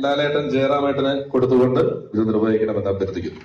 ലാലേട്ടൻ ജയറാമേട്ടന് കൊടുത്തുകൊണ്ട് ഇത് നിർവഹിക്കണമെന്ന് അഭ്യർത്ഥിക്കുന്നു.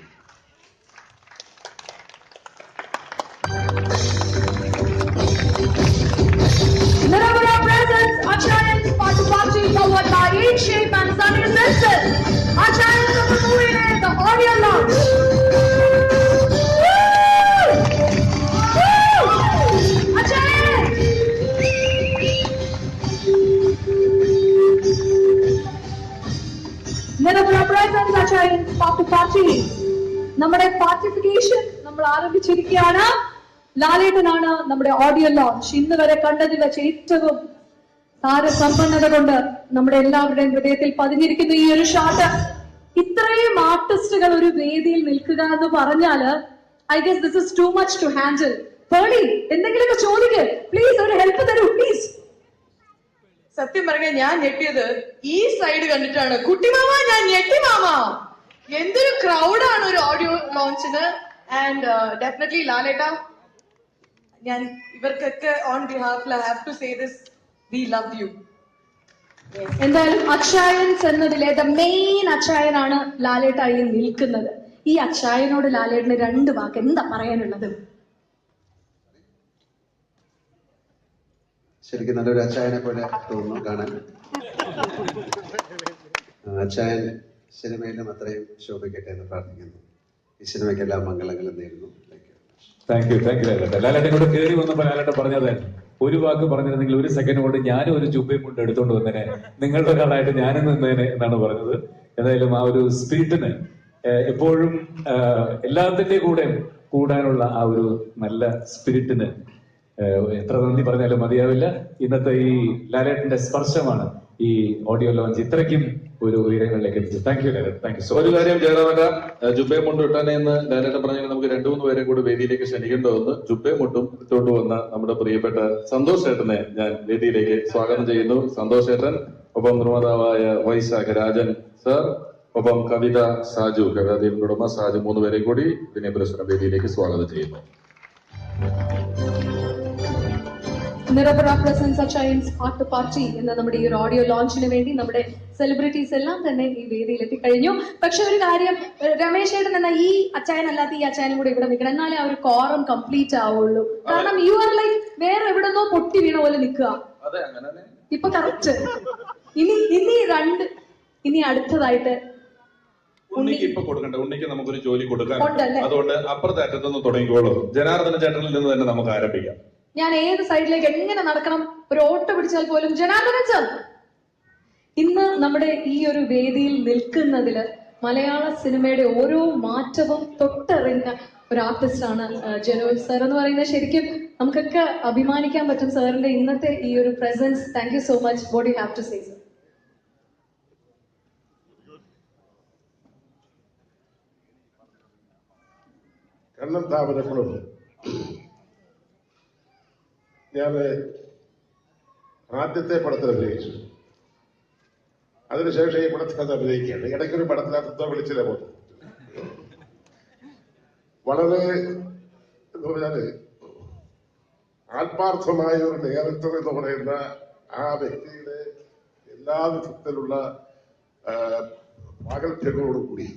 നമ്മുടെ പാർട്ടിസിപ്പേഷൻ നമ്മൾ ആരംഭിച്ചിരിക്കുകയാണ്. ലാലേട്ടനാണ് നമ്മുടെ ഓഡിയോ ലോഞ്ച്. ഇന്ന് വരെ കണ്ടതിൽ വെച്ച് ഏറ്റവും താരസമ്പന്നത കൊണ്ട് നമ്മുടെ എല്ലാവരുടെയും ഹൃദയത്തിൽ പതിഞ്ഞിരിക്കുന്ന ഈ ഒരു ഷോട്ട്. ഇത്രയും ആർട്ടിസ്റ്റുകൾ ഒരു വേദിയിൽ നിൽക്കുക എന്ന് പറഞ്ഞാല് I guess this is too much to handle. പേടി എന്തെങ്കിലുമൊക്കെ ചോദിക്ക് പ്ലീസ്, ഒരു ഹെൽപ്പ് തരൂ പ്ലീസ്. സത്യം പറഞ്ഞ ഞാൻ ഞെട്ടിയത് ഈ സൈഡ് കണ്ടിട്ടാണ്. കുട്ടിമാമ, ഞാൻ ഞെട്ടി മാമ. എന്തൊരു ക്രൗഡാണ് ഒരു ഓഡിയോ ലോഞ്ചിന്. ആൻഡ് ഡെഫിനറ്റ്ലി ലാലേട്ട, ഞാൻ ഇവർക്കൊക്കെ on behalf I have to say this, we love you. എന്തായാലും അച്ചായൻസ് എന്നതിലെ ദ മെയിൻ അച്ചായനാണ് ലാലേട്ടായി നിൽക്കുന്നത്. ഈ അച്ചായനോട് ലാലേട്ടന് രണ്ട് വാക്ക് എന്താ പറയാനുള്ളത്? ശരിക്കും നല്ലൊരു അച്ചായനെ പോലെ തോന്നുന്നു കാണാൻ. അച്ചായൻ സിനിമയിലും അത്രയും ശോഭിക്കട്ടെ എന്ന് പ്രാർത്ഥിക്കുന്നു. ഈ സിനിമയ്ക്കെല്ലാം മംഗളങ്ങളും നേരുന്നു. താങ്ക് യു ലാലേട്ടൻ കൂടെ കയറി വന്നപ്പോൾ ലാലേട്ടൻ പറഞ്ഞത് ഒരു വാക്ക് പറഞ്ഞിരുന്നെങ്കിൽ ഒരു സെക്കൻഡ് കൊണ്ട് ഞാനും ഒരു ജുബയും കൊണ്ട് എടുത്തോണ്ട് വന്നേനെ, നിങ്ങളുടെ ഒരാളായിട്ട് ഞാനും നിന്നേനെ എന്നാണ് പറഞ്ഞത്. എന്തായാലും ആ ഒരു സ്പിരിറ്റിന് എപ്പോഴും എല്ലാത്തിന്റെ കൂടെ കൂടാനുള്ള ആ ഒരു നല്ല സ്പിരിറ്റിന് എത്ര നന്ദി പറഞ്ഞാലും മതിയാവില്ല. ഇന്നത്തെ ഈ ലാലേട്ടന്റെ സ്പർശമാണ് ഈ ഓഡിയോ ലോഞ്ച് ഇത്രയ്ക്കും ഒരു ഉയരങ്ങളിലേക്ക് എത്തിച്ചു. Thank you Lalettan, thank you. ഒരു കാര്യം ജയറാമേട്ട, ജുബേ മുണ്ട് ഇട്ടാനെ എന്ന് ലാലേട്ടൻ പറഞ്ഞാൽ നമുക്ക് 2-3 പേരെ കൂടി വേദിയിലേക്ക് ക്ഷണിക്കേണ്ടതെന്ന് ജുബേ മുണ്ടും ഇട്ടുകൊണ്ട് വന്ന നമ്മുടെ പ്രിയപ്പെട്ട സന്തോഷ് ഏട്ടനെ ഞാൻ വേദിയിലേക്ക് സ്വാഗതം ചെയ്യുന്നു. സന്തോഷ് ഏട്ടൻ, ഒപ്പം നിർമ്മാതാവായ വൈശാഖ രാജൻ സർ, ഒപ്പം കവിത സാജു, കവിതാദേവിന്റെ ഉടമ സാജു, 3 പേരെ കൂടി വിനയ പുരസ്കാരം വേദിയിലേക്ക് സ്വാഗതം ചെയ്യുന്നു. നിറപറ പ്രസൻസ് അച്ചായൻസ് പാട്ട് പാർട്ടി എന്ന നമ്മുടെ ഈ ഒരു ഓഡിയോ ലോഞ്ചിന് വേണ്ടി നമ്മുടെ സെലിബ്രിറ്റീസ് എല്ലാം തന്നെ ഈ വേദിയിൽ എത്തിക്കഴിഞ്ഞു. പക്ഷെ ഒരു കാര്യം, രമേശ് ഏട്ടൻ എന്ന ഈ അച്ചായൻ അല്ലാത്ത ഈ അച്ചായനും കൂടെ ഇവിടെ നിൽക്കണം, എന്നാലേ ആ ഒരു കോറം കംപ്ലീറ്റ് ആവുള്ളൂ. കാരണം യു ആർ ലൈക്ക് വേറെ എവിടെന്നോ പൊട്ടി വീണ പോലെ നിൽക്കുക. ഇപ്പൊ കറക്റ്റ്. ഇനി അടുത്തതായിട്ട് ഉണ്ണിക്ക് ഇപ്പൊ കൊടുക്കണ്ട, ഉണ്ണിക്ക് നമുക്കൊരു ജോലി കൊടുക്കാൻ, അതുകൊണ്ട് അപ്പുറത്തെ അറ്റത്തുനിന്ന് തുടങ്ങിക്കോളൂ. ജനാർദ്ദന ചേട്ടനിൽ നിന്ന് തന്നെ നമുക്ക് ആരംഭിക്കാം. ഞാൻ ഏത് സൈഡിലേക്ക് എങ്ങനെ നടക്കണം, ഒരു ഓട്ടോ പിടിച്ചാൽ പോലും ജനാർദ്ദനൻ സർ. ഇന്ന് നമ്മുടെ ഈ ഒരു വേദിയിൽ നിൽക്കുന്നതില് മലയാള സിനിമയുടെ ഓരോ മാറ്റവും തൊട്ടറിഞ്ഞ ഒരു ആർട്ടിസ്റ്റാണ് ജനോജ് സർ എന്ന് പറയുന്നത്. ശരിക്കും നമുക്കൊക്കെ അഭിമാനിക്കാൻ പറ്റും സാറിന്റെ ഇന്നത്തെ ഈ ഒരു presence. Thank you so much. What you have to say sir? Kannan Thamarakulam, ഞാൻ ആദ്യത്തെ പടത്തിൽ അഭിനയിച്ചു. അതിനുശേഷം ഈ പടത്തിനകത്ത് അഭിനയിക്കുകയാണ്. ഇടയ്ക്കൊരു പടത്തിനകത്ത് വിളിച്ചില്ല പോകുന്നു. വളരെ എന്ന് പറഞ്ഞാല് ആത്മാർത്ഥമായ ഒരു ഡയറക്ടർ എന്ന് പറയുന്ന ആ വ്യക്തിയുടെ എല്ലാ വിധത്തിലുള്ള പ്രാഗൽഭ്യങ്ങളോടുകൂടി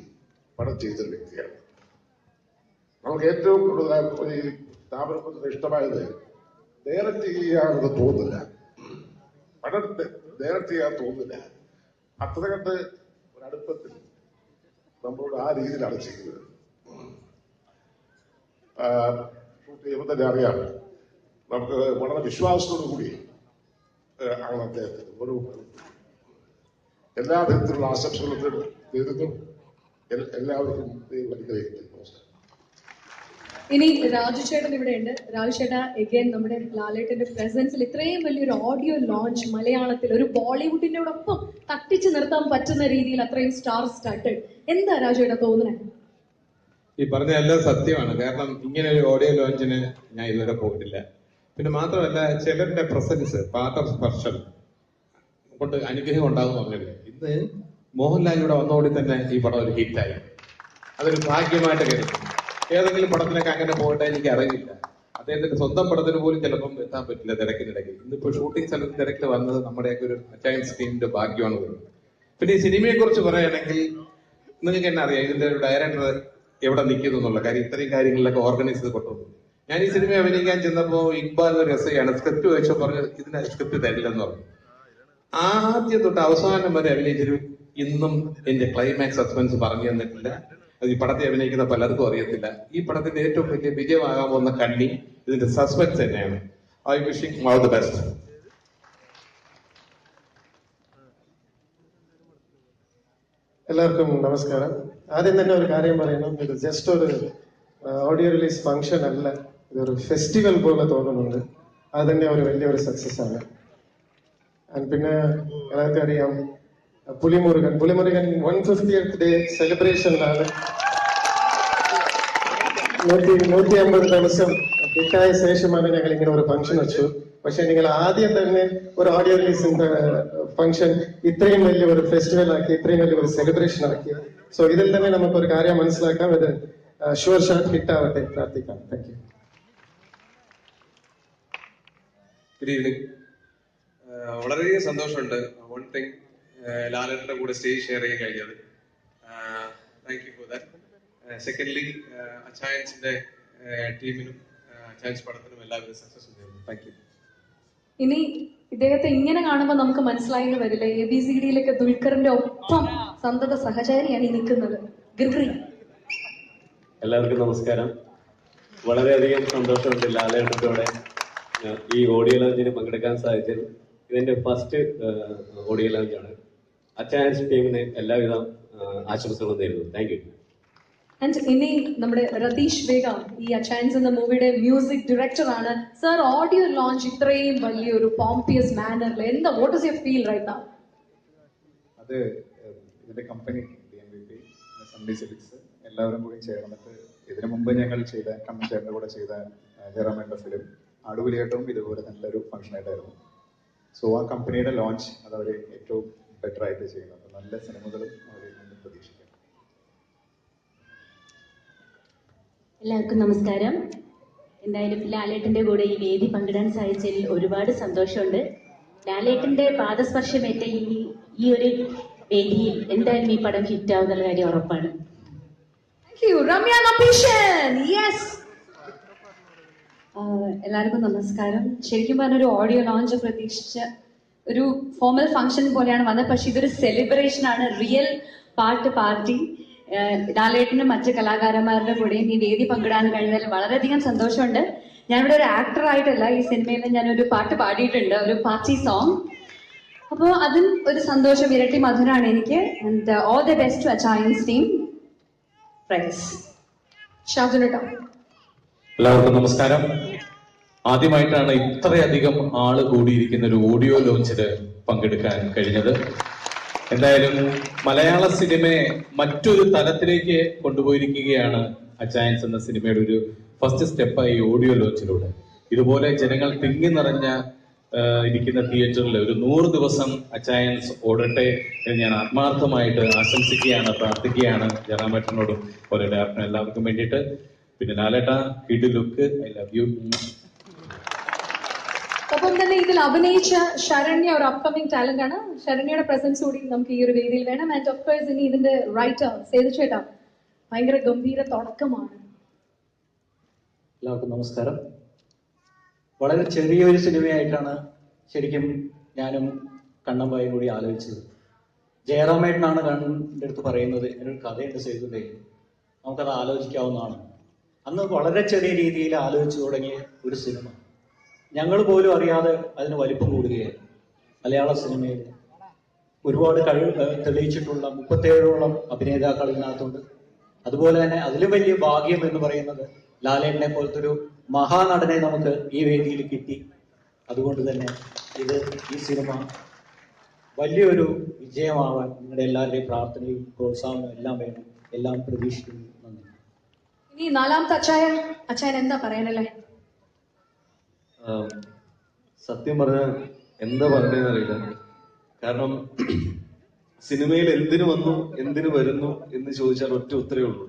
പടം ചെയ്തൊരു വ്യക്തിയാണ്. നമുക്ക് ഏറ്റവും കൂടുതൽ ഈ താമരക്കുളത്തിന് ഇഷ്ടമായത് ഡയറക്റ്റ് ചെയ്യാണെന്ന് തോന്നുന്നില്ല, പടം ഡയറക്റ്റ് ചെയ്യാൻ തോന്നുന്നില്ല. അത്ര കണ്ട് ഒരടുപ്പത്തിൽ നമ്മളോട് ആ രീതിയിലാണ് ചെയ്യുന്നത്. ഷൂട്ട് ചെയ്യുമ്പോൾ തന്നെ അറിയാം, നമുക്ക് വളരെ വിശ്വാസത്തോടു കൂടി ആണ് അദ്ദേഹത്തിന് ഒരു എല്ലാ വിധത്തിലുള്ള ആശംസകളും നേരുന്നു. എല്ലാവർക്കും അനുഗ്രഹിക്കുന്നു. ഇനി രാജു ചേട്ടൻ ഇവിടെ ഉണ്ട്. രാജു ചേട്ടാ, എഗൈൻ നമ്മുടെ ലാലേട്ടന്റെ പ്രസൻസിൽ ഇത്രയും വലിയൊരു ഓഡിയോ ലോഞ്ച് മലയാളത്തിൽ ഒരു ബോളിവുഡിനോടൊപ്പം തട്ടിച്ചു നിർത്താൻ പറ്റുന്ന രീതിയിൽ അത്രയും സ്റ്റാർ സ്റ്റാർട്ടഡ്, എന്താ രാജു ചേട്ടാ തോന്നുന്നത്? ഈ പറഞ്ഞ എല്ലാം സത്യമാണ്. കാരണം ഇങ്ങനെ ഒരു ഓഡിയോ ലോഞ്ചിന് ഞാൻ ഇതുവരെ പോയിട്ടില്ല. പിന്നെ മാത്രമല്ല, ചിലരുടെ പ്രസൻസ്, പാത്രസ്പർശം കൊണ്ട് അനുഗ്രഹം ഉണ്ടാകും പറഞ്ഞില്ലേ. ഇന്ന് മോഹൻലാൽ ഇവിടെ വന്നോടി തന്നെ ഈ പടം ഒരു ഹിറ്റായി. അതൊരു ഭാഗ്യമായിട്ട് കരുതുന്നു. ഏതെങ്കിലും പടത്തിനൊക്കെ അങ്ങനെ പോയിട്ട് എനിക്ക് അറിയില്ല. അദ്ദേഹത്തിന്റെ സ്വന്തം പടത്തിന് പോലും ചിലപ്പം എത്താൻ പറ്റില്ല തിരക്കിനിടയ്ക്ക്. ഇന്നിപ്പോ ഷൂട്ടിംഗ് സ്ഥലത്ത് തിരക്കിൽ വന്നത് നമ്മുടെയൊക്കെ ഒരു അച്ചയൻസ് ടീമിന്റെ ഭാഗ്യമാണ്. പിന്നെ ഈ സിനിമയെ കുറിച്ച് പറയുകയാണെങ്കിൽ നിങ്ങൾക്ക് എന്നെ അറിയാം ഇതിന്റെ ഒരു ഡയറക്ടർ എവിടെ നിൽക്കുന്നു എന്നുള്ള കാര്യം, ഇത്രയും കാര്യങ്ങളിലൊക്കെ ഓർഗനൈസ് ചെയ്ത് കൊണ്ടുവന്നു. ഞാൻ ഈ സിനിമ അഭിനയിക്കാൻ ചെന്നപ്പോ ഇക്ബാൽ ഒരു രസയാണ് സ്ക്രിപ്റ്റ് വെച്ചോ പറഞ്ഞ് ഇതിന് സ്ക്രിപ്റ്റ് തരില്ലെന്ന് പറഞ്ഞു. ആദ്യം തൊട്ട് അവസാനം വരെ അഭിനയിച്ചൊരു ഇന്നും എന്റെ ക്ലൈമാക്സ് സസ്പെൻസ് പറഞ്ഞു തന്നിട്ടില്ല. അത് ഈ പടത്തെ അഭിനയിക്കുന്ന പലർക്കും അറിയത്തില്ല. ഈ പടത്തിന്റെ ഏറ്റവും വലിയ വിജയമാകാൻ പോകുന്ന കണ്ണി ഇതിന്റെ സസ്പെൻസ് തന്നെയാണ്. I wishing all the best. എല്ലാവർക്കും നമസ്കാരം. ആദ്യം തന്നെ ഒരു കാര്യം പറയണം, ഇത് ജസ്റ്റ് ഒരു ഓഡിയോ റിലീസ് ഫംഗ്ഷൻ അല്ല, ഇതൊരു ഫെസ്റ്റിവൽ പോലെ തോന്നുന്നുണ്ട്. അത് തന്നെ ഒരു വലിയൊരു സക്സസ് ആണ്. പിന്നെ എല്ലാവർക്കും അറിയാം പുലിമുരുകൻ 150th ഡേ സെലിബ്രേഷനിലാണ് 150 ദിവസം കിട്ടായ ശേഷമാണ് ഞങ്ങൾ ഇങ്ങനെ ഒരു ഫംഗ്ഷൻ വെച്ചു. പക്ഷെ നിങ്ങൾ ആദ്യം തന്നെ ഒരു ഓഡിയോ റിലീസിന്റെ ഫംഗ്ഷൻ ഇത്രയും വലിയ ഒരു ഫെസ്റ്റിവൽ ആക്കി, ഇത്രയും വലിയ ഒരു സെലിബ്രേഷൻ ആക്കി. സോ ഇതിൽ തന്നെ നമുക്കൊരു കാര്യം മനസ്സിലാക്കാം, ഇത് ഷുവർ ഷോട്ട് ഹിറ്റ് ആവട്ടെ, പ്രാർത്ഥിക്കാം. Thank you. Good evening. വളരെയധികം സന്തോഷമുണ്ട്. വൺ തിങ്, ലാലേട്ടന്റെ കൂടെ സ്റ്റേജ് ഷെയർ ചെയ്യാൻ കഴിഞ്ഞത്. Thank you for that. Secondly, അച്ചായൻസിന്റെ ടീമിനും അച്ചായൻസ് പടത്തിനും എല്ലാവരും സക്സസ് നേരുന്നു. Thank you. ഇനി ഇദ്ദേഹത്തെ ഇങ്ങനെ കാണുമ്പോൾ നമുക്ക് മനസ്സിലായെന്ന് വരില്ല, ABCDയിലൊക്കെ ദുൽഖറിന്റെ ഒപ്പം സന്തത സഹചാരിയാണ് ഈ നിൽക്കുന്നത്. ഗിർഗ്രി. എല്ലാവർക്കും നമസ്കാരം. വളരെയധികം സന്തോഷമുണ്ട് ലാലേട്ടനോടെ ഈ ഓഡിയോ ലോഞ്ചിന് പങ്കെടുക്കാൻ സാധിച്ചത്. ഇതിന്റെ ഫസ്റ്റ് ഓഡിയോ ലോഞ്ചാണ്. അച്ചായൻസ് ടീമിന് എല്ലാവിധ ആശംസകളും നേരുന്നു. Thank U. ആൻഡ് ഇനി നമ്മുടെ രതീഷ് വേഗ, ഈ അച്ചായൻസ് എന്ന മൂവിയുടെ മ്യൂസിക് ഡയറക്ടർ ആണ്. സർ, ഓഡിയോ ലോഞ്ച് ഇത്രയും വലിയൊരു പോംപിയസ് മാനറിൽ എന്താ, what is your feel right now? അത് ഇതിന്റെ കമ്പനി DMVP, സൺഡി സിലിക്സ് എല്ലാവരും കൂടി ചേർന്നിട്ട് ഇതിനു മുമ്പ് ഞങ്ങൾ ചെയ്ത കമ്മീഷന്റെ കൂടെ ചെയ്ത ജയറാമേന്റെ ഫിലിം ആടുപുലിയായിട്ടും ഇതുപോലെ നല്ലൊരു ഫംഗ്ഷൻ ആയിട്ടായിരുന്നു. സോ ആ കമ്പനിയുടെ ലോഞ്ച് അത് അവർ ഏറ്റവും ബെറ്റർ ആയിട്ട് ചെയ്യുന്നത്. നല്ല സിനിമകളും അവരിൽ നിന്ന് പ്രതീക്ഷിക്കാം. എല്ലാവർക്കും നമസ്കാരം. എന്തായാലും ലാലേട്ടന്റെ കൂടെ ഈ വേദി പങ്കിടാൻ സാധിച്ചതിൽ ഒരുപാട് സന്തോഷമുണ്ട്. ലാലേട്ടന്റെ പാദസ്പർശമേറ്റ ഈ ഒരു വേദിയിൽ എന്തായാലും ഈ പടം ഹിറ്റ് ആവുന്ന കാര്യം ഉറപ്പാണ്. എല്ലാവർക്കും നമസ്കാരം. ശരിക്കും പറഞ്ഞ ഒരു ഓഡിയോ ലോഞ്ച് പ്രതീക്ഷിച്ച ഒരു ഫോർമൽ ഫംഗ്ഷൻ പോലെയാണ് വന്നത്, പക്ഷെ ഇതൊരു സെലിബ്രേഷൻ ആണ്, റിയൽ പാർട്ടി. ലാലേട്ടനും മറ്റ് കലാകാരന്മാരുടെ കൂടെയും ഈ വേദി പങ്കിടാൻ കഴിഞ്ഞതിൽ വളരെയധികം സന്തോഷമുണ്ട്. ഞാനിവിടെ ഒരു ആക്ടർ ആയിട്ടല്ല, ഈ സിനിമയിൽ ഞാനൊരു പാട്ട് പാടിയിട്ടുണ്ട്, ഒരു പാർട്ടി സോങ്. അപ്പോൾ അതും ഒരു സന്തോഷം, ഇരട്ടി മധുരമാണ് എനിക്ക്. And all the best to Achayans team. പ്രൈസ് ഷാജുനട്ടോ. എല്ലാവർക്കും നമസ്കാരം. ആദ്യമായിട്ടാണ് ഇത്രയധികം ആള് കൂടിയിരിക്കുന്ന ഒരു ഓഡിയോ ലോഞ്ചിന് പങ്കെടുക്കാൻ കഴിഞ്ഞത്. എന്തായാലും മലയാള സിനിമയെ മറ്റൊരു തലത്തിലേക്ക് കൊണ്ടുപോയിരിക്കുകയാണ് അച്ചായൻസ് എന്ന സിനിമയുടെ ഒരു ഫസ്റ്റ് സ്റ്റെപ്പായി ഓഡിയോ ലോഞ്ചിലൂടെ. ഇതുപോലെ ജനങ്ങൾ തിങ്ങി നിറഞ്ഞ ഇരിക്കുന്ന തിയേറ്ററിൽ ഒരു 100 ദിവസം അച്ചായൻസ് ഓടട്ടെ എന്ന് ഞാൻ ആത്മാർത്ഥമായിട്ട് ആശംസിക്കുകയാണ്, പ്രാർത്ഥിക്കുകയാണ്. ജയറാമേട്ടനോടും പോലെ ഡയറക്ടറിനും എല്ലാവർക്കും വേണ്ടിയിട്ട്. പിന്നെ ലാലേട്ട, kid look, I love you. ഒപ്പം തന്നെ ഇതിൽ അഭിനയിച്ച ശരണ്യ ഒരു അപ്കമിങ് ടാലന്റ് ആണ്. ശരണ്യയുടെ പ്രസൻസ് കൂടി നമുക്ക് ഈ ഒരു വേദിയിൽ വേണം. ആൻഡ് ഓഫ് കോഴ്സ് ഇനി ഇതിന്റെ റൈറ്റർ സേതു ചേട്ടാ, ഭയങ്കര ഗംഭീര തുടക്കമാണ്. എല്ലാവർക്കും നമസ്കാരം. വളരെ ചെറിയൊരു സിനിമയായിട്ടാണ് ശരിക്കും ഞാനും കണ്ണമ്പായും കൂടി ആലോചിച്ചത്. ജയറാമേട്ടനാണ് കണ്ണിൻ്റെ അടുത്ത് പറയുന്നത്, എന്നൊരു കഥയുണ്ട് സേതുവിൻ്റെ, നമുക്കത് ആലോചിക്കാവുന്നതാണ്. അന്ന് വളരെ ചെറിയ രീതിയിൽ ആലോചിച്ചു തുടങ്ങിയ ഒരു സിനിമ ഞങ്ങൾ പോലും അറിയാതെ അതിന് വലിപ്പം കൂടുകയായിരുന്നു. മലയാള സിനിമയിൽ ഒരുപാട് കഴിവ് തെളിയിച്ചിട്ടുള്ള 37ഓളം അഭിനേതാക്കൾ ഇതിനകത്തുണ്ട്. അതുപോലെ തന്നെ അതിലും വലിയ ഭാഗ്യം എന്ന് പറയുന്നത് ലാലേട്ടനെ പോലത്തെ ഒരു മഹാനടനെ നമുക്ക് ഈ വേദിയിൽ കിട്ടി. അതുകൊണ്ട് തന്നെ ഈ സിനിമ വലിയൊരു വിജയമാവാൻ നിങ്ങളുടെ എല്ലാവരുടെയും പ്രാർത്ഥനയും പ്രോത്സാഹനവും എല്ലാം വേണം. എല്ലാം പ്രതീക്ഷിക്കുന്നു. നന്ദി. ഇനി നാലാമത്തെ അച്ചായൻ എന്താ പറയാനല്ലേ? സത്യം പറഞ്ഞാൽ എന്താ പറയണെന്നറിയില്ല. കാരണം സിനിമയിൽ എന്തിനു വന്നു എന്തിനു വരുന്നു എന്ന് ചോദിച്ചാൽ ഒറ്റ ഉത്തരവേ ഉള്ളൂ.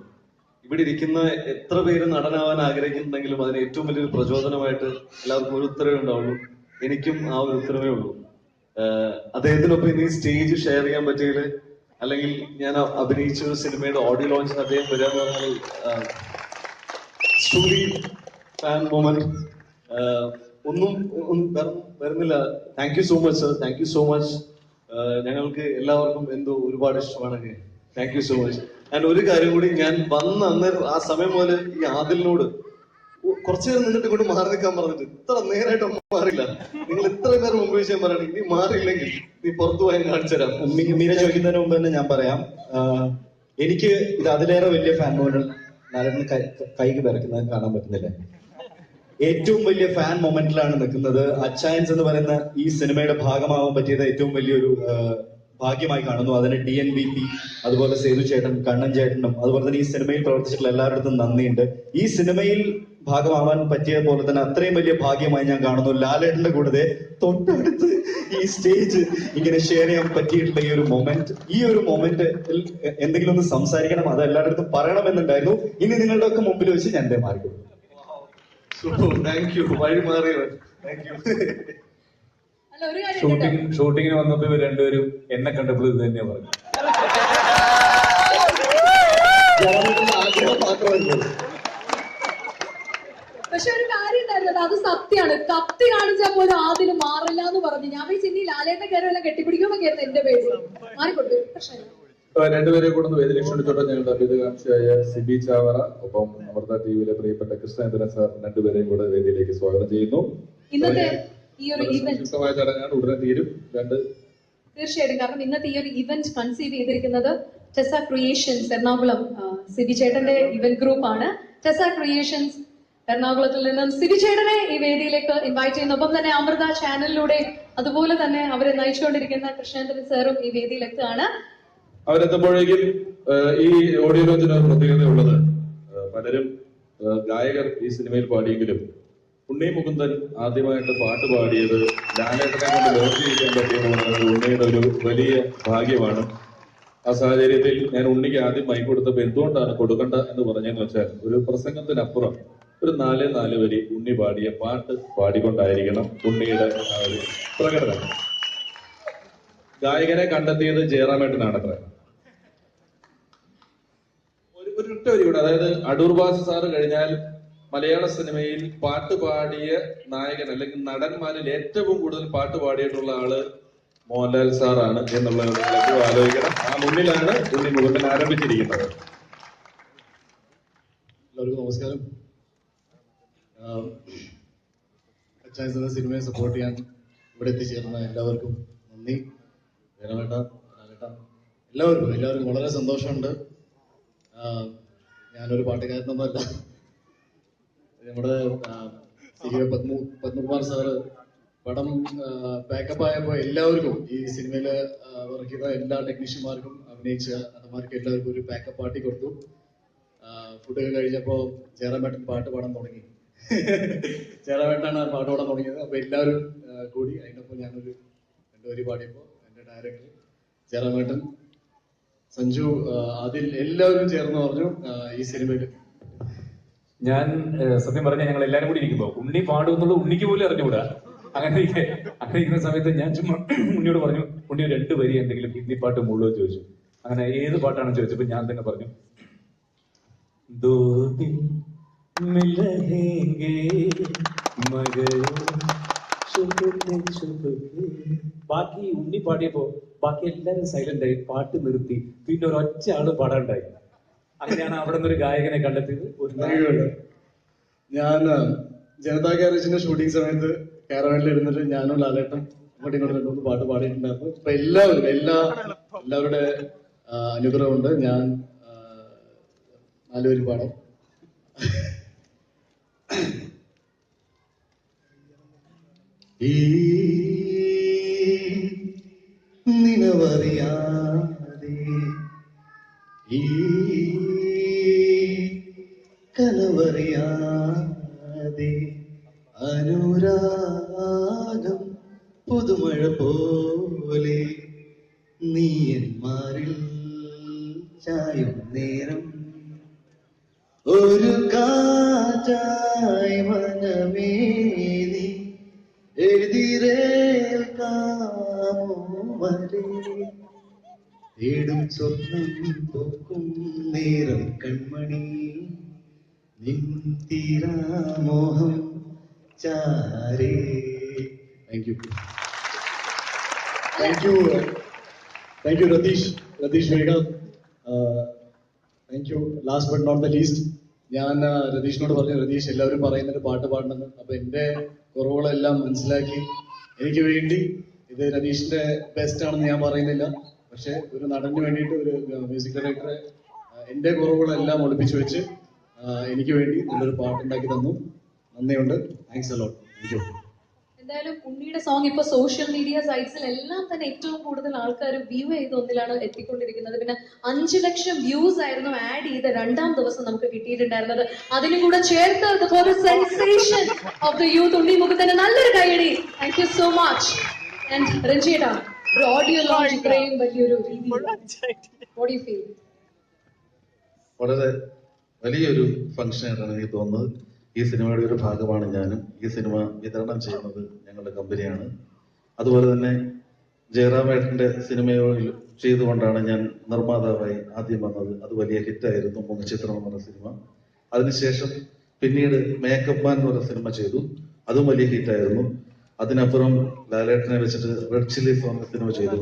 ഇവിടെ ഇരിക്കുന്ന എത്ര പേര് നടനാവാൻ ആഗ്രഹിക്കുന്നുണ്ടെങ്കിലും അതിന് ഏറ്റവും വലിയൊരു പ്രചോദനമായിട്ട് എല്ലാവർക്കും ഒരു ഉത്തരവേ ഉണ്ടാവുള്ളൂ. എനിക്കും ആ ഒരു ഉത്തരവേ ഉള്ളൂ. അദ്ദേഹത്തിനൊപ്പം ഇനി സ്റ്റേജ് ഷെയർ ചെയ്യാൻ പറ്റിയതിൽ, അല്ലെങ്കിൽ ഞാൻ അഭിനയിച്ച ഒരു സിനിമയുടെ ഓഡിയോ ലോഞ്ചിന് അദ്ദേഹം വരിക എന്ന് പറഞ്ഞാൽ ട്രൂലി ഫാൻ മൊമെന്റ്. ഒന്നും വരുന്നില്ല. Thank you so much sir, thank you so much. ഞങ്ങൾക്ക് എല്ലാവർക്കും എന്തോ ഒരുപാട് ഇഷ്ടമാണ്. Thank you so much. And ഒരു കാര്യം കൂടി, ഞാൻ വന്ന അന്നേരം ആ സമയം മുതൽ ഈ ആദിലിനോട് കുറച്ചു നേരം നിന്നിട്ട് കൊണ്ട് മാറി നിൽക്കാൻ പറഞ്ഞിട്ട് ഇത്ര നേരമായിട്ട് മാറില്ല. നിങ്ങൾ ഇത്ര നേരം മുമ്പ് വിഷയം പറയണം, ഇനി മാറിയില്ലെങ്കിൽ നീ പുറത്തു പോയാൽ കാണിച്ചു തരാം. മീര ചോദിക്കുന്നതിന് മുമ്പ് തന്നെ ഞാൻ പറയാം, എനിക്ക് ഇത് അതിലേറെ വലിയ ഫാൻ മൊമെന്റ് ലാലേട്ടന് കൈക്ക് വിറക്കുന്നത് കാണാൻ പറ്റുന്നില്ല. ഏറ്റവും വലിയ ഫാൻ മൊമെന്റിലാണ് നിൽക്കുന്നത്. അച്ചായൻസ് എന്ന് പറയുന്ന ഈ സിനിമയുടെ ഭാഗമാവാൻ പറ്റിയത് ഏറ്റവും വലിയൊരു ഭാഗ്യമായി കാണുന്നു. അതിന് DNVP, അതുപോലെ സേതു ചേട്ടൻ, കണ്ണൻ ചേട്ടനും, അതുപോലെ തന്നെ ഈ സിനിമയിൽ പ്രവർത്തിച്ചിട്ടുള്ള എല്ലാവരുടെ നന്ദിയുണ്ട്. ഈ സിനിമയിൽ ഭാഗമാവാൻ പറ്റിയ പോലെ തന്നെ അത്രയും വലിയ ഭാഗ്യമായി ഞാൻ കാണുന്നു. ലാലേട്ടന്റെ കൂടെ തൊട്ടടുത്ത് ഈ സ്റ്റേജ് ഇങ്ങനെ ഷെയർ ചെയ്യാൻ പറ്റിയിട്ടുള്ള ഈ ഒരു മൊമെന്റ് എന്തെങ്കിലും ഒന്ന് സംസാരിക്കണം, അത് എല്ലാവരുടെ അടുത്തും പറയണമെന്നുണ്ടായിരുന്നു. ഇനി നിങ്ങളുടെ ഒക്കെ മുമ്പിൽ വെച്ച് ഞാൻ എന്തേ മാറിക്കൊള്ളു. Thank you. വഴി മാറിയോ? Thank you. ഷൂട്ടിങ്ങിന് വന്നപ്പോ ഇവർ രണ്ടുപേരും എന്നെ കണ്ടപ്പോൾ ഇത് തന്നെയാ പറഞ്ഞു. പക്ഷെ ഒരു കാര്യം ഉണ്ടായിരുന്നത്, അത് സത്യമാണ്. കത്തി കാണിച്ചാൽ പോലും ആദ്യം മാറില്ല എന്ന് പറഞ്ഞു. ഞാൻ ഇനി ലാലേട്ടന്റെ കാര്യം എല്ലാം കെട്ടിപ്പിടിക്കുമ്പോഴായിരുന്നു എന്റെ പേര് മാറിക്കൊടുത്തു. പ്രശ്നമില്ല. രണ്ടുപേരെ കൂടെ വേദിയിൽ ക്ഷണിച്ചോട്ടെ. ഞങ്ങളുടെ അഭിതകാംക്ഷയായ സിബി ചാവറ, ഒപ്പം അമൃത ടിവിയിലെ പ്രിയപ്പെട്ട കൃഷ്ണേന്ദ്രൻ സാർ, രണ്ടുപേരെയും കൂടെ വേദിയിലേക്ക് സ്വാഗതം ചെയ്യുന്നു. ഇന്നത്തെ ഈ ഒരു ഇവന്റ് ചടങ്ങാണ്, ഉടനെ തീരും. തീർച്ചയായിട്ടും. കാരണം ഇന്നത്തെ ഈ ഒരു ഇവന്റ് കൺസീവ് ചെയ്തിരിക്കുന്നത് ടെസ ക്രിയേഷൻസ് എറണാകുളം, സിബി ചേട്ടന്റെ ഇവന്റ് ഗ്രൂപ്പാണ്. ടെസ ക്രിയേഷൻസ് എറണാകുളത്തിൽ നിന്നും സിബി ചേട്ടനെ ഈ വേദിയിലേക്ക് ഇൻവൈറ്റ് ചെയ്യുന്നു. ഒപ്പം തന്നെ അമൃത ചാനലിലൂടെ അതുപോലെ തന്നെ അവരെ നയിച്ചുകൊണ്ടിരിക്കുന്ന കൃഷ്ണേന്ദ്രൻ സാറും ഈ വേദിയിൽ എത്തുകയാണ്. അവരെത്തുമ്പോഴേക്കും ഈ ഓഡിയോ ലോഞ്ചിന് ഒരു പ്രത്യേകതയുള്ളത്, പലരും ഗായകർ ഈ സിനിമയിൽ പാടിയെങ്കിലും ഉണ്ണി മുകുന്ദൻ ആദ്യമായിട്ട് പാട്ട് പാടിയത് ലാലേട്ടനെ കൊണ്ട് ലോഞ്ച് ചെയ്യാൻ പറ്റിയെന്ന് ഉണ്ണിയുടെ ഒരു വലിയ ഭാഗ്യമാണ്. ആ സാഹചര്യത്തിൽ ഞാൻ ഉണ്ണിക്ക് ആദ്യം മൈക്ക് കൊടുത്തപ്പോൾ എന്തുകൊണ്ടാണ് കൊടുക്കണ്ട എന്ന് പറഞ്ഞെന്ന് വെച്ചാൽ, ഒരു പ്രസംഗത്തിനപ്പുറം ഒരു 4 വരി ഉണ്ണി പാടിയ പാട്ട് പാടിക്കൊണ്ടായിരിക്കണം ഉണ്ണിയുടെ ആ ഒരു പ്രകടനം. ഗായകനെ കണ്ടെത്തിയത് ജയറാമേട്ടനാണത്ര. ഒരു ഒറ്റ വരി കൂടെ, അതായത് അടൂർ ബാസ് സാറ് കഴിഞ്ഞാൽ മലയാള സിനിമയിൽ പാട്ട് പാടിയ നായകൻ അല്ലെങ്കിൽ നടന്മാരിൽ ഏറ്റവും കൂടുതൽ പാട്ട് പാടിയിട്ടുള്ള ആള് മോഹൻലാൽ സാറാണ് എന്നുള്ളത് നിങ്ങൾ ആലോചിക്കണം. ആ മുന്നിലാണ് ഉണ്ണി മുകുന്ദൻ ആരംഭിച്ചിരിക്കുന്നത്. എല്ലാവർക്കും നമസ്കാരം. അച്ചായൻസ് എന്ന സിനിമയെ സപ്പോർട്ട് ചെയ്യാൻ ഇവിടെ എത്തിച്ചേർന്ന എല്ലാവർക്കും നന്ദി. വേറവേട്ട, എല്ലാവർക്കും വളരെ സന്തോഷമുണ്ട്. ഞാനൊരു പാട്ടുകാരനൊന്നുമല്ല. നമ്മുടെ പത്മകുമാർ സാറ് പടം പാക്കപ്പ് ആയപ്പോൾ എല്ലാവർക്കും, ഈ സിനിമയില് വർക്ക് ചെയ്ത എല്ലാ ടെക്നീഷ്യന്മാർക്കും, അഭിനയിച്ച നടന്മാർക്കും എല്ലാവർക്കും ഒരു പാക്കപ്പ് പാർട്ടി കൊടുത്തു. ഫുഡൊക്കെ കഴിഞ്ഞപ്പോ ജയറാമേട്ടൻ പാട്ട് പാടാൻ തുടങ്ങി. ജയറാമേട്ടനാണ് പാട്ട് പാടാൻ തുടങ്ങിയത്. അപ്പൊ എല്ലാവരും കൂടി അതിനൊപ്പം ഞാനൊരു 2 വരി പാടിയപ്പോ എന്റെ ഡയറക്ടർ ജയറാമേട്ടൻ, സഞ്ജു, അതിൽ എല്ലാവരും ചേർന്ന് പറഞ്ഞു ഈ സിനിമയിൽ. ഞാൻ സത്യം പറഞ്ഞാൽ ഞങ്ങൾ എല്ലാവരും കൂടി ഇരിക്കുമ്പോ ഉണ്ണി പാടുമെന്നുള്ളത് ഉണ്ണിക്ക് പോലും അറിഞ്ഞുകൂടാ. അങ്ങനെ ഇരിക്കുന്ന സമയത്ത് ഞാൻ ചുമ്മാ ഉണ്ണിയോട് പറഞ്ഞു, ഉണ്ണി 2 വരി എന്തെങ്കിലും ഹിന്ദി പാട്ട് മുഴുവൻ ചോദിച്ചു. അങ്ങനെ ഏത് പാട്ടാണെന്ന് ചോദിച്ചപ്പോ ഞാൻ തന്നെ പറഞ്ഞു, ദോ ദിൻ മിലേംഗെ മഗർ ചുപകെ ചുപകെ. ബാക്കി ഉണ്ണി പാടിയപ്പോ ബാക്കി എല്ലാവരും സൈലന്റ് ആയി, പാട്ട് നിർത്തി. പിന്നെ ഒരൊറ്റ ആള് പാടാണ്ടായി. അങ്ങനെയാണ് അവിടെ നിന്ന് ഒരു ഗായകനെ കണ്ടെത്തിയത്. ഞാൻ ജനതാ ഗാരേജിന്റെ ഷൂട്ടിംഗ് സമയത്ത് കാരവാനിൽ ഇരുന്നിട്ട് ഞാനും ലാലേട്ടൻ അങ്ങോട്ടും ഇങ്ങോട്ടും 2-3 പാട്ട് പാടിയിട്ടുണ്ടായിരുന്നു. അപ്പൊ എല്ലാവരുടെ അനുഗ്രഹമുണ്ട്. ഞാൻ 4 വരി പാടാം. ഈ നിനവറിയാതെ ഈ കനവറിയാതെ അനുരാഗം പുതുമഴ പോലെ നീയന്മാരിൽ ചായും നേരം ഒരു കാറ്റായി മനമേ നീ എതിരേൽക്കാൻ തീരാമോവലേ തേടും സ്വർണം പോക്കും നേരം കൺമണി നിൻ തീരാമോഹം ചാരേ. Thank you Ratheesh Vega. Thank you. Last but not the least, ഞാൻ രതീഷിനോട് പറഞ്ഞു, രതീഷ് എല്ലാവരും പറയുന്നൊരു പാട്ട് പാടണമെന്ന്. അപ്പൊ എന്റെ കുറവുകളെല്ലാം മനസ്സിലാക്കി എനിക്ക് വേണ്ടി, ഇത് രതീഷിന്റെ ബെസ്റ്റ് ആണെന്ന് ഞാൻ പറയുന്നില്ല, പക്ഷെ ഒരു നടന് വേണ്ടിയിട്ട് ഒരു മ്യൂസിക് ഡയറക്ടറെ എന്റെ കുറവുകളെല്ലാം ഒളിപ്പിച്ചു വെച്ച് എനിക്ക് വേണ്ടി നല്ലൊരു പാട്ടുണ്ടാക്കി തന്നു. നന്ദിയുണ്ട്. Thanks a lot. Thank you. എന്തായാലും ഉണ്ണിയുടെ സോങ് ഇപ്പൊ സോഷ്യൽ മീഡിയ സൈറ്റ്സിൽ എല്ലാം തന്നെ ഏറ്റവും കൂടുതൽ ആൾക്കാർ വ്യൂ ചെയ്ത് ഒന്നിലാണ് എത്തിക്കൊണ്ടിരിക്കുന്നത്. പിന്നെ 5 ലക്ഷം വ്യൂസ് ആയിരുന്നു ആഡ് ചെയ്ത് 2ാം ദിവസം നമുക്ക് കിട്ടിയിട്ടുണ്ടായിരുന്നത്. അതിനും കൂടെ ചേർത്ത് for sensation of the youth Unni മുകുന്ദന് നല്ലൊരു കൈയടി. Thank you so much. And രഞ്ജിയേട്ടാ, ഒരു ഓഡിയോ ലോഞ്ച് ഇത്രയും വലിയൊരു രീതിയിൽ വാട്ട് യു ഫീൽ? വളരെ വലിയൊരു ഫംഗ്ഷൻ ആയിട്ടാണ് എനിക്ക് തോന്നുന്നത്. ഈ സിനിമയുടെ ഒരു ഭാഗമാണ് ഞാനും. ഈ സിനിമ വിതരണം ചെയ്യുന്നത് ഞങ്ങളുടെ കമ്പനിയാണ്. അതുപോലെ തന്നെ ജയറാമേട്ടന്റെ സിനിമയിൽ ചെയ്തുകൊണ്ടാണ് ഞാൻ നിർമ്മാതാവായി ആദ്യം വന്നത്. അത് വലിയ ഹിറ്റായിരുന്നു, മുഖചിത്രം എന്ന് പറഞ്ഞ സിനിമ. അതിനുശേഷം പിന്നീട് മേക്കപ്പ് മാൻ എന്ന് പറഞ്ഞ സിനിമ ചെയ്തു, അതും വലിയ ഹിറ്റായിരുന്നു. അതിനപ്പുറം ലാലേട്ടനെ വെച്ചിട്ട് റെഡ് ചില്ലീസ് എന്ന സിനിമ ചെയ്തു,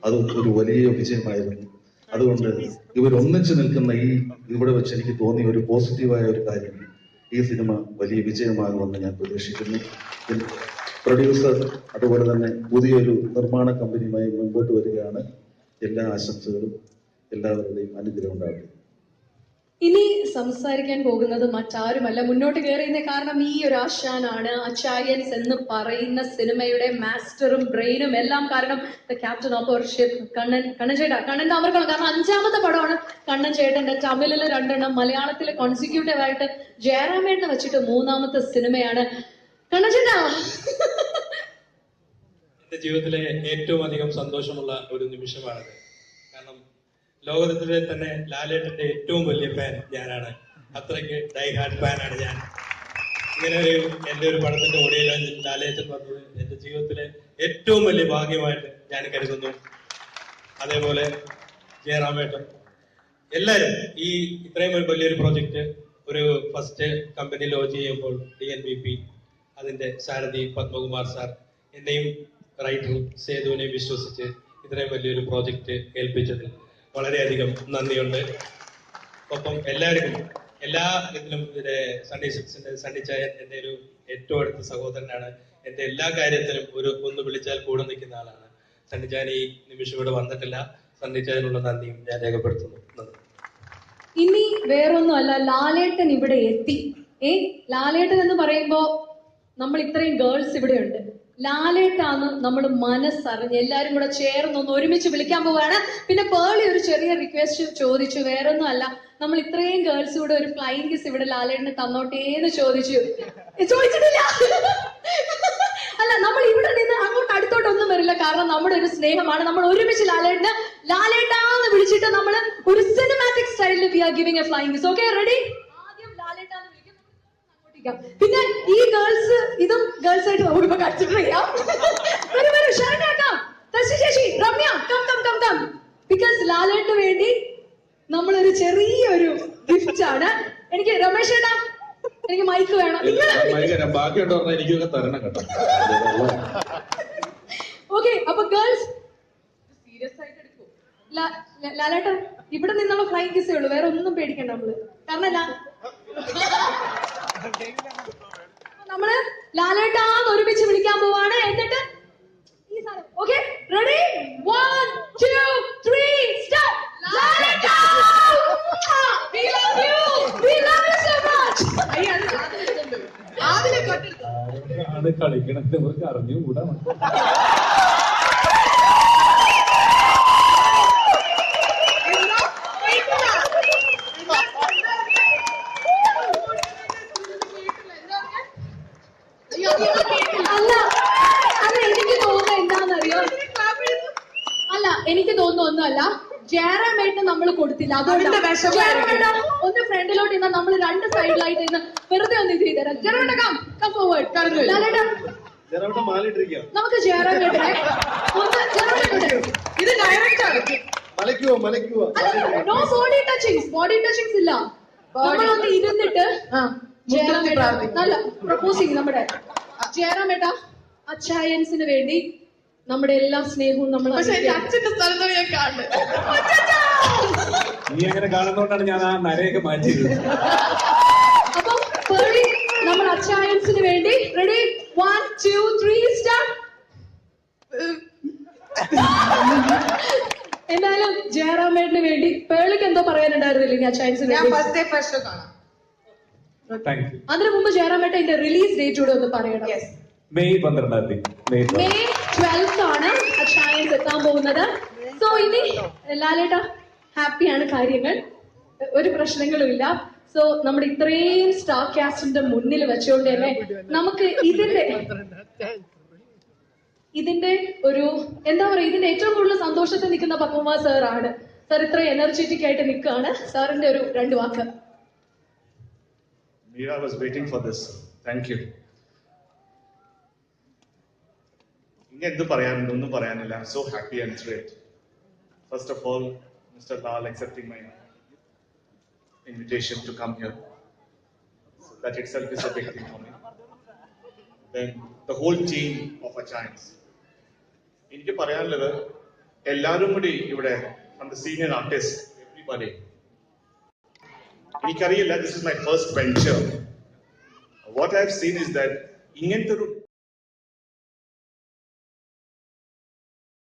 അതും ഒരു വലിയ വിജയമായിരുന്നു. അതുകൊണ്ട് ഇവരൊന്നിച്ചു നിൽക്കുന്ന ഇവിടെ വെച്ച് എനിക്ക് തോന്നിയ ഒരു പോസിറ്റീവായ ഒരു കാര്യം, ഈ സിനിമ വലിയ വിജയമാകുമെന്ന് ഞാൻ പ്രതീക്ഷിക്കുന്നു. പ്രൊഡ്യൂസർ അതുപോലെ തന്നെ പുതിയൊരു നിർമ്മാണ കമ്പനിയുമായി മുമ്പോട്ട് വരികയാണ്. എല്ലാ ആശംസകളും, എല്ലാവരുടെയും അനുഗ്രഹം ഉണ്ടാകട്ടെ. ഇനി സംസാരിക്കാൻ പോകുന്നത് മറ്റാരുമല്ല, മുന്നോട്ട് കയറിയുന്ന കാരണം ഈ ഒരു ആശാനാണ്. അച്ചായൻസ് എന്ന് പറയുന്ന സിനിമയുടെ മാസ്റ്ററും ബ്രെയിനും എല്ലാം കാരണം captain of our ship Kannan ചേട്ടാ. കണ്ണന്റെ അവർക്കുള്ള കാരണം 5ാമത്തെ പടമാണ് കണ്ണൻ ചേട്ടന്റെ. തമിഴില് 2 എണ്ണം, മലയാളത്തില് കോൺസിക്യൂട്ടീവ് ആയിട്ട് ജയറാമേട്ടനെ വെച്ചിട്ട് 3ാമത്തെ സിനിമയാണ്. കണ്ണൻ ചേട്ടാ, എന്റെ ജീവിതത്തിലെ ഏറ്റവും അധികം സന്തോഷമുള്ള ഒരു നിമിഷമാണത്. കാരണം ലോകത്തിലെ തന്നെ ലാലേട്ടന്റെ ഏറ്റവും വലിയ ഫാൻ ഞാനാണ്. അത്രയ്ക്ക് ഡൈ ഹാർഡ് ഫാനാണ് ഞാൻ. ഇങ്ങനെ എന്റെ ഒരു പടത്തിന്റെ ഓഡിയോ ലാലേട്ടൻ വന്നത് എന്റെ ജീവിതത്തിലെ ഏറ്റവും വലിയ ഭാഗ്യമായിട്ട് ഞാൻ കരുതുന്നു. അതേപോലെ ജയറാമേട്ടൻ, എല്ലാവരും ഈ ഇത്രയും വലിയൊരു പ്രോജക്റ്റ് ഒരു ഫസ്റ്റ് കമ്പനി ലോഞ്ച് ചെയ്യുമ്പോൾ DNVP അതിന്റെ സാരഥി പത്മകുമാർ സാർ, എന്നെയും റൈറ്റർ സേതുവിനെയും വിശ്വസിച്ച് ഇത്രയും വലിയൊരു പ്രോജക്റ്റ് ഏൽപ്പിച്ചതിൽ വളരെയധികം നന്ദിയുണ്ട്. ഒപ്പം എല്ലാവർക്കും എല്ലാ ഇതിലും സണ്ണിച്ചായൻ എന്റെ ഒരു ഏറ്റവും അടുത്ത സഹോദരനാണ്. എന്റെ എല്ലാ കാര്യത്തിലും ഒന്ന് വിളിച്ചാൽ കൂടെ നിൽക്കുന്ന ആളാണ്. സണ്ണിച്ചായൻ ഈ നിമിഷം ഇവിടെ വന്നിട്ടില്ല. സണ്ണിച്ചായനുള്ള നന്ദിയും ഞാൻ രേഖപ്പെടുത്തുന്നു. ഇനി വേറൊന്നുമല്ല, ലാലേട്ടൻ ഇവിടെ എത്തി. ലാലേട്ടൻ എന്ന് പറയുമ്പോ നമ്മൾ ഇത്രയും ഗേൾസ് ഇവിടെ ഉണ്ട്. ലാലേട്ടാന്ന് നമ്മൾ മനസ്സറിഞ്ഞ് എല്ലാരും കൂടെ ചേർന്നൊന്ന് ഒരുമിച്ച് വിളിക്കാൻ പോവാണ്. പിന്നെ പേളി ഒരു ചെറിയ റിക്വസ്റ്റ് ചോദിച്ചു, വേറൊന്നും അല്ല, നമ്മൾ ഇത്രയും ഗേൾസ് കൂടെ ഒരു ഫ്ലൈയിങ് കിസ് ഇവിടെ ലാലേട്ടന് തന്നോട്ടേന്ന് ചോദിച്ചിട്ടില്ല. അല്ല, നമ്മൾ ഇവിടെ നിന്ന് അങ്ങോട്ട് അടുത്തോട്ടൊന്നും വരില്ല, കാരണം നമ്മുടെ ഒരു സ്നേഹമാണ്. നമ്മൾ ഒരുമിച്ച് ലാലേട്ടാന്ന് വിളിച്ചിട്ട് നമ്മൾ ഒരു സിനിമാറ്റിക് സ്റ്റൈലിൽ we are giving a flying kiss. Okay, ready? ആദ്യം ലാലേട്ടാന്ന് വിളിക്കും, പിന്നെ ഈ ഗേൾസ്, ഇതും ഗേൾസ് ആയിട്ട് നമുക്കിപ്പോ കൺസിഡർ ചെയ്യാം. വരൂ ശരണേട്ടാ, ശശി, രമ്യ, കം. ബിക്കോസ് ലാലേട്ടന് വേണ്ടി നമ്മളൊരു ചെറിയൊരു ഗിഫ്റ്റ് ആണ്. എനിക്ക് രമേശ് ഏട്ടാ, എനിക്ക് മൈക്ക് വേണം. ബാക്കിയുണ്ടോ പറഞ്ഞാൽ എനിക്കൊക്കെ തരണം കേട്ടോ. ഓക്കെ, അപ്പൊ ഗേൾസ് സീരിയസ് ആയിട്ട് എടുക്കൂ. ലാലേട്ട ഇവിടെ നിന്നുള്ള ഫ്ലൈങ് കിസ്സേ ഉള്ളൂ, വേറെ ഒന്നും പേടിക്കണ്ട നമ്മള്. കാരണം നമ്മള് ലാലേട്ടാന്ന് ഒരുമിച്ച് വിളിക്കാൻ പോവാണ്. എന്നിട്ട് ഈ സാധനം, ഓക്കെ, റെഡി? 1, 2, 3 സ്റ്റാർട്ട്. ലാലേട്ടാ, we love you so much. ആദ്യം ആണ് കളിക്കണത്, ഇവർക്ക് അറിഞ്ഞുകൂടാ. എനിക്ക് തോന്നുന്നു ഒന്നുമല്ല, ജയറാമേട്ടന് നമ്മൾ കൊടുത്തില്ല. അതുകൊണ്ട് ഒന്ന് ഫ്രണ്ടിലോട്ട് ഇന്ന് നമ്മൾ 2 സൈഡിലായിട്ട് ഇന്ന് വെറുതെ ഒന്ന് ഇത് ചെയ്തരാം. ജയറാമേട്ട കം ഫോർവേഡ്. ജയറാമേട്ടൻ മാലിട്ടിരിക്കുക. നമുക്ക് ജയറാമേട്ടനെ ഒന്ന് ജയറാമേട്ടനെ ഇത് ഡയറക്റ്റ് ആണ്. മലയ്ക്കുവോ നോ ബോഡി ടച്ചിങ്സ് ഇല്ല. നമ്മളൊന്ന് ഇരുന്നിട്ട് ജയറാമേട്ട നല്ല പ്രപ്പോസിങ് നമ്മുടെ ജയറാമേട്ട അച്ചായൻസിന് വേണ്ടി നമ്മുടെ എല്ലാ സ്നേഹവും നമ്മൾ പക്ഷെ എന്റെ അച്ഛന്റെ സ്ഥലത്താണ് ഞാൻ കാണുന്നത്. നീ അങ്ങനെ കാണുന്നോണ്ടാണ് ഞാൻ ആ നരയൊക്കെ മാറ്റിയത്. അപ്പൊ പേളി നമ്മൾ അച്ചായൻസിന് വേണ്ടി റെഡി 1 2 3 സ്റ്റാർട്ട്. എന്തായാലും ജയറാമേട്ടിന് വേണ്ടി പേളിക്ക് എന്തോ പറയാനുണ്ടായിരുന്നില്ല ഇനി അച്ചായൻസിന് ഞാൻ വേണ്ടി? ഫസ്റ്റ് ഡേ ഫസ്റ്റ് ഷോ കാണാം. അതിനു മുമ്പ് ജയറാമേട്ടന്റെ റിലീസ് ഡേറ്റ് കൂടെ ഒന്ന് പറയണം. മെയ് 12 മെയ് 12 ആണ് അച്ചായൻസ് എത്താൻ പോകുന്നത്. സോ ഇനി ലാലേട്ട ഹാപ്പിയാണ് കാര്യങ്ങൾ, ഒരു പ്രശ്നങ്ങളും ഇല്ല. സോ നമ്മുടെ ഇത്രയും സ്റ്റാർ കാസ്റ്റിന്റെ മുന്നിൽ വെച്ചുകൊണ്ട് തന്നെ നമുക്ക് ഇതിന്റെ ഒരു എന്താ പറയുക, ഇതിന്റെ ഏറ്റവും കൂടുതൽ സന്തോഷത്തിൽ നിൽക്കുന്ന പത്മകുമാർ സാർ ആണ്. സാർ ഇത്ര എനർജറ്റിക് ആയിട്ട് നിൽക്കുകയാണ്. സാറിന്റെ ഒരു 2 വാക്ക്. Mira was waiting for this. Thank you. ഇനി എന്ത് പറയാനുണ്ട്? ഒന്നും പറയാനില്ല. I'm so happy and thrilled. First of all, Mr. Lal accepting my invitation to come here. So that itself is a big thing for me. Then the whole team of Achayans. എനിക്ക് പറയാനുള്ളത് എല്ലാവരും കൂടി ഇവിടെ from the senior artists, everybody. എനിക്കറിയില്ല, this is my first venture. What I've seen is that ഇങ്ങനത്തെ ഒരു